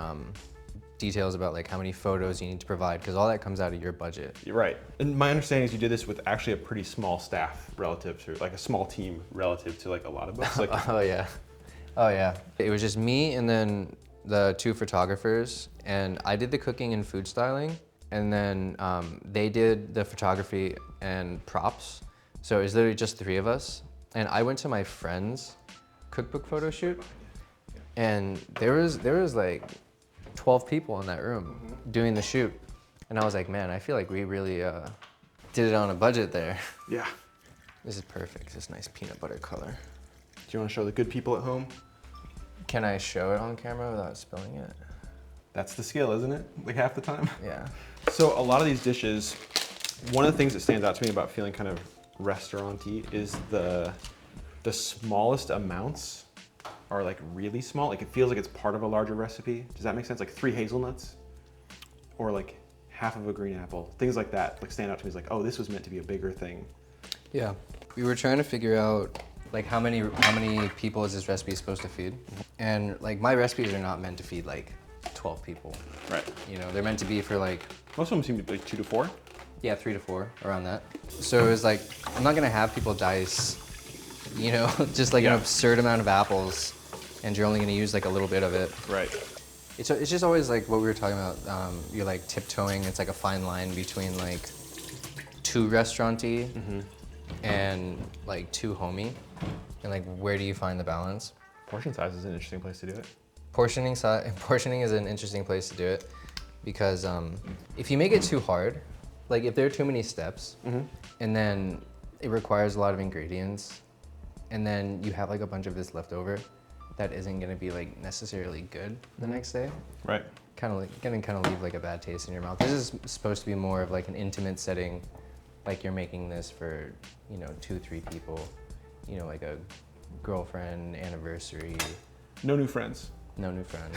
details about like how many photos you need to provide, because all that comes out of your budget. You're right. And my understanding is you did this with actually a pretty small staff relative to, like a small team relative to like a lot of books. Like, Oh yeah. Oh yeah. It was just me and then the 2 photographers, and I did the cooking and food styling, and then they did the photography and props. So it was literally just 3 of us. And I went to my friend's cookbook photo shoot, and there was like 12 people in that room doing the shoot. And I was like, man, I feel like we really did it on a budget there. yeah. This is perfect, this nice peanut butter color. Do you want to show the good people at home? Can I show it on camera without spilling it? That's the skill, isn't it? Like half the time. Yeah. So a lot of these dishes, one of the things that stands out to me about feeling kind of restaurant-y is the smallest amounts are like really small. Like it feels like it's part of a larger recipe. Does that make sense? Like 3 hazelnuts or like half of a green apple, things like that. Like stand out to me as like, oh, this was meant to be a bigger thing. Yeah. We were trying to figure out like how many people is this recipe supposed to feed? And like my recipes are not meant to feed like 12 people. Right. You know, they're meant to be for like, Most of them seem to be like 2 to 4. yeah, 3 to 4, around that. So it was like, I'm not gonna have people dice, you know, just like an absurd amount of apples, and you're only gonna use like a little bit of it. Right. It's just always like what we were talking about, you're like tiptoeing, it's like a fine line between like too restaurant-y and like too homey, and like where do you find the balance? Portion size is an interesting place to do it. Portioning is an interesting place to do it, because if you make it too hard, like if there are too many steps, and then it requires a lot of ingredients, and then you have like a bunch of this left over, that isn't gonna be like necessarily good the next day. Right. Kind of like gonna leave like a bad taste in your mouth. This is supposed to be more of like an intimate setting, like you're making this for, you know, 2-3 people, you know, like a girlfriend, anniversary. No new friends. No new friends.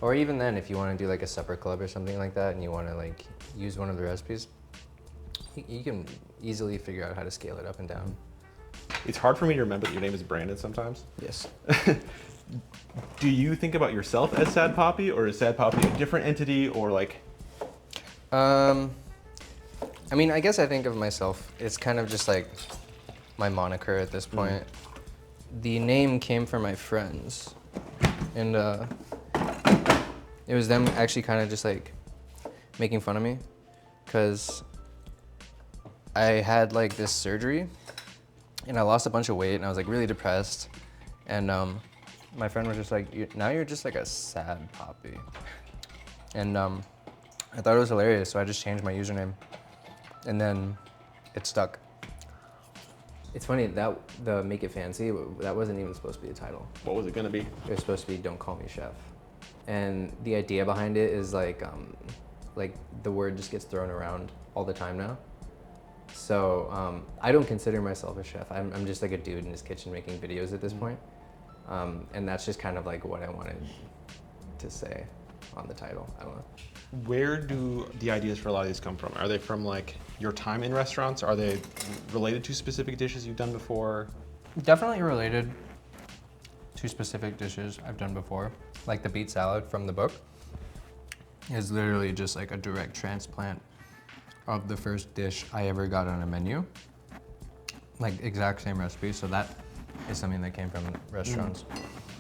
Or even then, if you want to do like a supper club or something like that, and you want to like use one of the recipes, you can easily figure out how to scale it up and down. It's hard for me to remember that your name is Brandon sometimes. Yes. Do you think about yourself as Sad Poppy, or is Sad Poppy a different entity, or like? I mean, I guess I think of myself, it's kind of just like my moniker at this point. The name came from my friends. and it was them actually kind of just like making fun of me, because I had like this surgery, and I lost a bunch of weight, and I was like really depressed, and my friend was just like, now you're just like a sad poppy, and I thought it was hilarious, so I just changed my username, and then it stuck. It's funny that the Make It Fancy, that wasn't even supposed to be a title. What was it gonna be? It was supposed to be Don't Call Me Chef. And the idea behind it is like the word just gets thrown around all the time now. So I don't consider myself a chef. I'm just like a dude in his kitchen making videos at this point. And that's just kind of like what I wanted to say on the title. I don't know. Where do the ideas for a lot of these come from? Are they from like your time in restaurants? Are they related to specific dishes you've done before? Definitely related to specific dishes I've done before. Like the beet salad from the book is literally just like a direct transplant of the first dish I ever got on a menu. Like exact same recipe, so that is something that came from restaurants.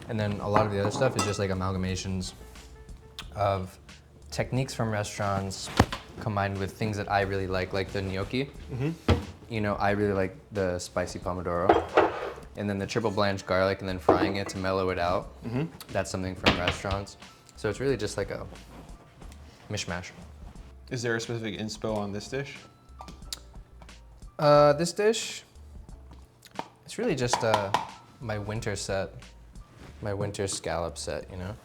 And then a lot of the other stuff is just like amalgamations of techniques from restaurants combined with things that I really like the gnocchi. You know, I really like the spicy pomodoro. And then the triple blanched garlic and then frying it to mellow it out. That's something from restaurants. So it's really just like a mishmash. Is there a specific inspo on this dish? This dish, it's really just my winter set, my winter scallop set, you know?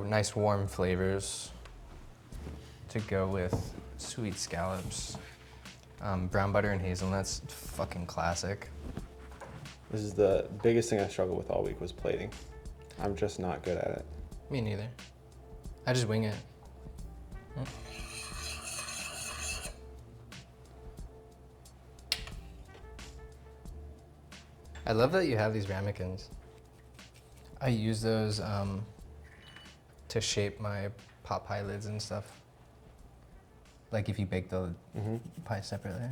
Nice warm flavors to go with sweet scallops. Brown butter and hazelnuts, fucking classic. This is the biggest thing I struggled with all week was plating. I'm just not good at it. Me neither. I just wing it. I love that you have these ramekins. I use those to shape my pot pie lids and stuff. Like if you bake the pie separately.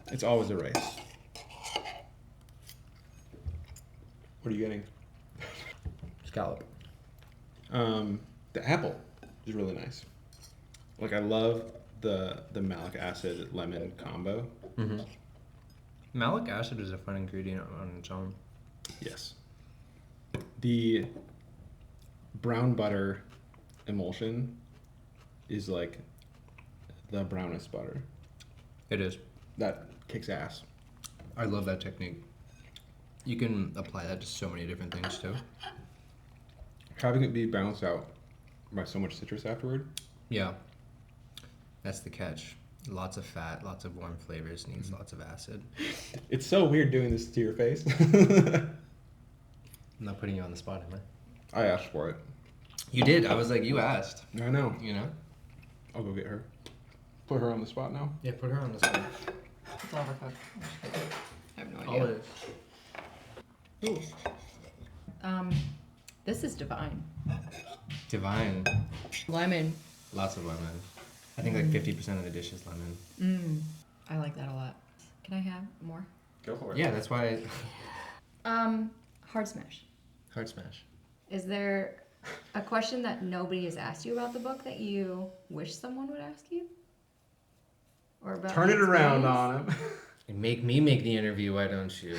It's always a race. What are you getting? Scallop. The apple is really nice. Like I love the malic acid lemon combo. Malic acid is a fun ingredient on its own. Yes. The brown butter emulsion is like the brownest butter. It is. That kicks ass. I love that technique. You can apply that to so many different things too. Having it be balanced out by so much citrus afterward. Yeah. That's the catch. Lots of fat, lots of warm flavors, needs lots of acid. It's so weird doing this to your face. I'm not putting you on the spot, am I? I asked for it. You did. I was like, you asked. I know. You know? I'll go get her. Put her on the spot now. Yeah, put her on the spot. It's overcooked. I have no idea. Olive. Ooh. This is divine. Divine. Lemon. Lots of lemon. I think like 50% of the dish is lemon. I like that a lot. Can I have more? Go for it. Yeah, that's why. Hard smash. Hard smash. Is there a question that nobody has asked you about the book that you wish someone would ask you? Or about Turn it the around experience? on him. Make me make the interview, why don't you?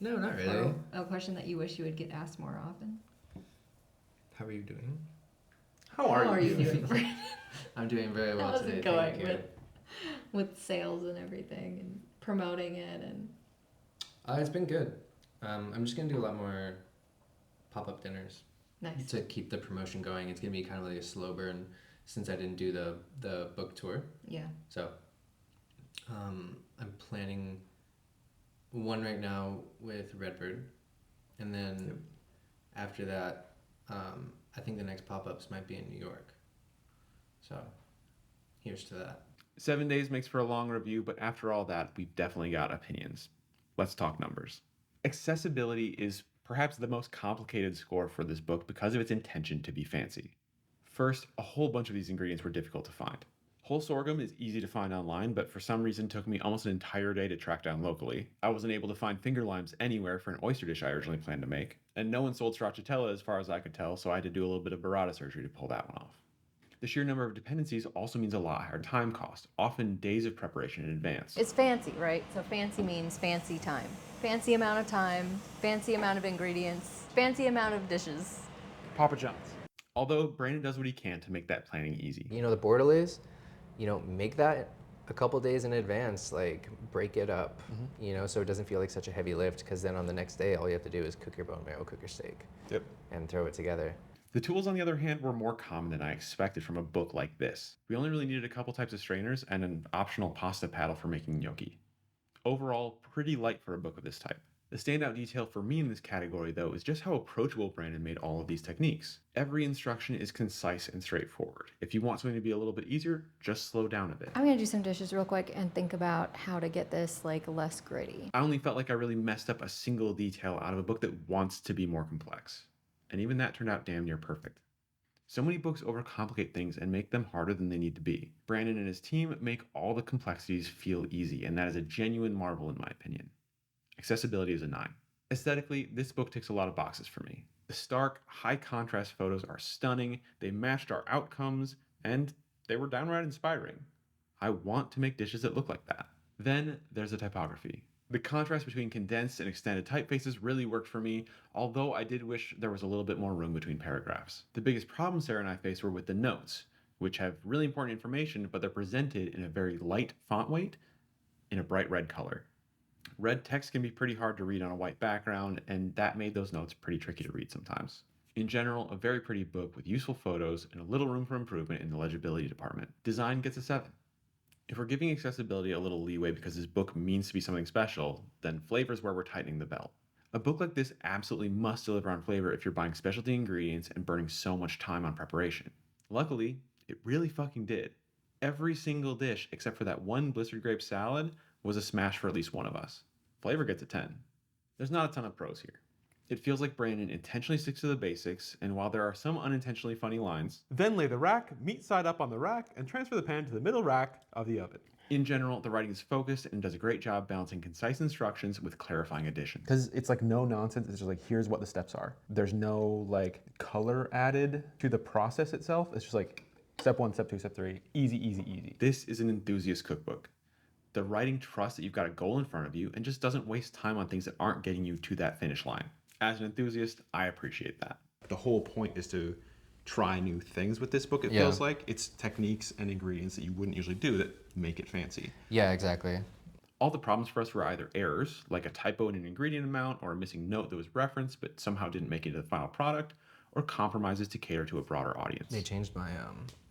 No, not really. Or a question that you wish you would get asked more often? How are you doing? How are you? doing? Brandon? I'm doing very well How's today. it going Thank you. with sales and everything and promoting it and It's been good. I'm just gonna do a lot more pop-up dinners nice. to keep the promotion going. It's gonna be kind of like a slow burn since I didn't do the book tour. Yeah. So I'm planning one right now with Redbird, and then after that, I think the next pop-ups might be in New York. So here's to that. 7 days makes for a long review, but after all that, we've definitely got opinions. Let's talk numbers. Accessibility is perhaps the most complicated score for this book because of its intention to be fancy. First, a whole bunch of these ingredients were difficult to find. Whole sorghum is easy to find online, but for some reason took me almost an entire day to track down locally. I wasn't able to find finger limes anywhere for an oyster dish I originally planned to make, and no one sold stracciatella as far as I could tell, so I had to do a little bit of burrata surgery to pull that one off. The sheer number of dependencies also means a lot higher time cost, often days of preparation in advance. It's fancy, right? So fancy means fancy time. Fancy amount of time, fancy amount of ingredients, fancy amount of dishes. Papa John's. Although Brandon does what he can to make that planning easy. You know, the bordelaise, make that a couple days in advance, like break it up, so it doesn't feel like such a heavy lift, because then on the next day, all you have to do is cook your bone marrow, cook your steak, and throw it together. The tools, on the other hand, were more common than I expected from a book like this. We only really needed a couple types of strainers and an optional pasta paddle for making gnocchi. Overall, pretty light for a book of this type. The standout detail for me in this category, though, is just how approachable Brandon made all of these techniques. Every instruction is concise and straightforward. If you want something to be a little bit easier, just slow down a bit. I'm gonna do some dishes real quick and think about how to get this less gritty. I only felt like I really messed up a single detail out of a book that wants to be more complex. And even that turned out damn near perfect. So many books overcomplicate things and make them harder than they need to be. Brandon and his team make all the complexities feel easy, and that is a genuine marvel in my opinion. Accessibility is a 9. Aesthetically, this book ticks a lot of boxes for me. The stark, high contrast photos are stunning, they matched our outcomes, and they were downright inspiring. I want to make dishes that look like that. Then there's the typography. The contrast between condensed and extended typefaces really worked for me, although I did wish there was a little bit more room between paragraphs. The biggest problems Sarah and I faced were with the notes, which have really important information, but they're presented in a very light font weight in a bright red color. Red text can be pretty hard to read on a white background, and that made those notes pretty tricky to read sometimes. In general, a very pretty book with useful photos and a little room for improvement in the legibility department. Design gets a 7. If we're giving accessibility a little leeway because this book means to be something special, then flavor is where we're tightening the belt. A book like this absolutely must deliver on flavor if you're buying specialty ingredients and burning so much time on preparation. Luckily, it really fucking did. Every single dish, except for that one blistered grape salad, was a smash for at least one of us. Flavor gets a 10. There's not a ton of pros here. It feels like Brandon intentionally sticks to the basics, and while there are some unintentionally funny lines, Then lay the rack, meat side up on the rack, and transfer the pan to the middle rack of the oven. in general, the writing is focused and does a great job balancing concise instructions with clarifying additions. Because it's like no nonsense, it's just like, here's what the steps are. There's no like color added to the process itself. It's just like step 1, step 2, step 3, easy, easy, easy. This is an enthusiast cookbook. The writing trusts that you've got a goal in front of you and just doesn't waste time on things that aren't getting you to that finish line. As an enthusiast, I appreciate that. The whole point is to try new things with this book, it feels like. It's techniques and ingredients that you wouldn't usually do that make it fancy. Yeah, exactly. All the problems for us were either errors, like a typo in an ingredient amount or a missing note that was referenced but somehow didn't make it to the final product, or compromises to cater to a broader audience. They changed my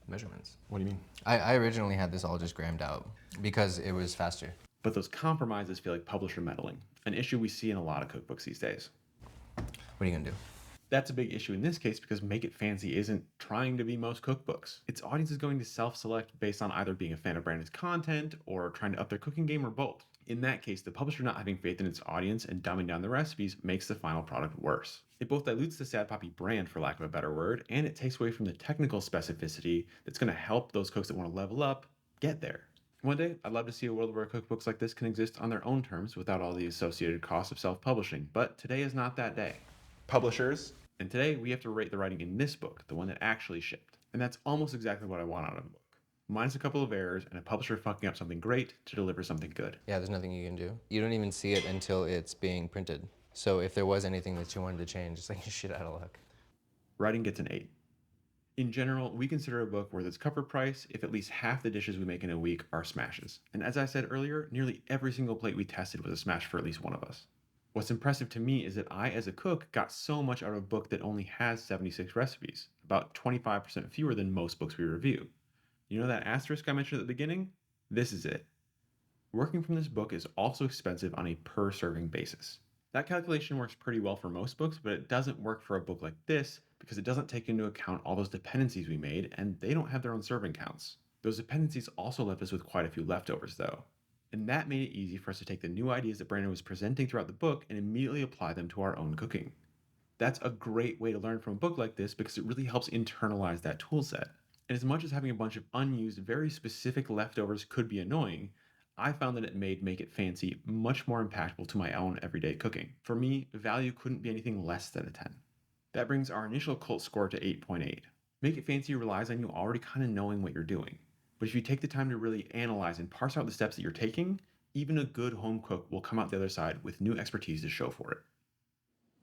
measurements. What do you mean? I originally had this all just grammed out because it was faster. But those compromises feel like publisher meddling, an issue we see in a lot of cookbooks these days. What are you gonna do? That's a big issue in this case because Make It Fancy isn't trying to be most cookbooks. Its audience is going to self-select based on either being a fan of Brandon's content or trying to up their cooking game or both. In that case, the publisher not having faith in its audience and dumbing down the recipes makes the final product worse. It both dilutes the Sad Poppy brand, for lack of a better word, and it takes away from the technical specificity that's going to help those cooks that want to level up get there. One day, I'd love to see a world where cookbooks like this can exist on their own terms without all the associated costs of self-publishing, but today is not that day. Publishers. And today, we have to rate the writing in this book, the one that actually shipped. And that's almost exactly what I want out of a book. Minus a couple of errors and a publisher fucking up something great to deliver something good. Yeah, there's nothing you can do. You don't even see it until it's being printed. So if there was anything that you wanted to change, it's like you're shit out of luck. Writing gets an 8. In general, we consider a book worth its cover price if at least half the dishes we make in a week are smashes. And as I said earlier, nearly every single plate we tested was a smash for at least one of us. What's impressive to me is that I, as a cook, got so much out of a book that only has 76 recipes, about 25% fewer than most books we review. You know that asterisk I mentioned at the beginning? This is it. Working from this book is also expensive on a per serving basis. That calculation works pretty well for most books, but it doesn't work for a book like this because it doesn't take into account all those dependencies we made, and they don't have their own serving counts. Those dependencies also left us with quite a few leftovers, though. And that made it easy for us to take the new ideas that Brandon was presenting throughout the book and immediately apply them to our own cooking. That's a great way to learn from a book like this because it really helps internalize that tool set. And as much as having a bunch of unused, very specific leftovers could be annoying, I found that it made Make It Fancy much more impactful to my own everyday cooking. For me, value couldn't be anything less than a 10. That brings our initial cult score to 8.8. Make It Fancy relies on you already kind of knowing what you're doing. But if you take the time to really analyze and parse out the steps that you're taking, even a good home cook will come out the other side with new expertise to show for it.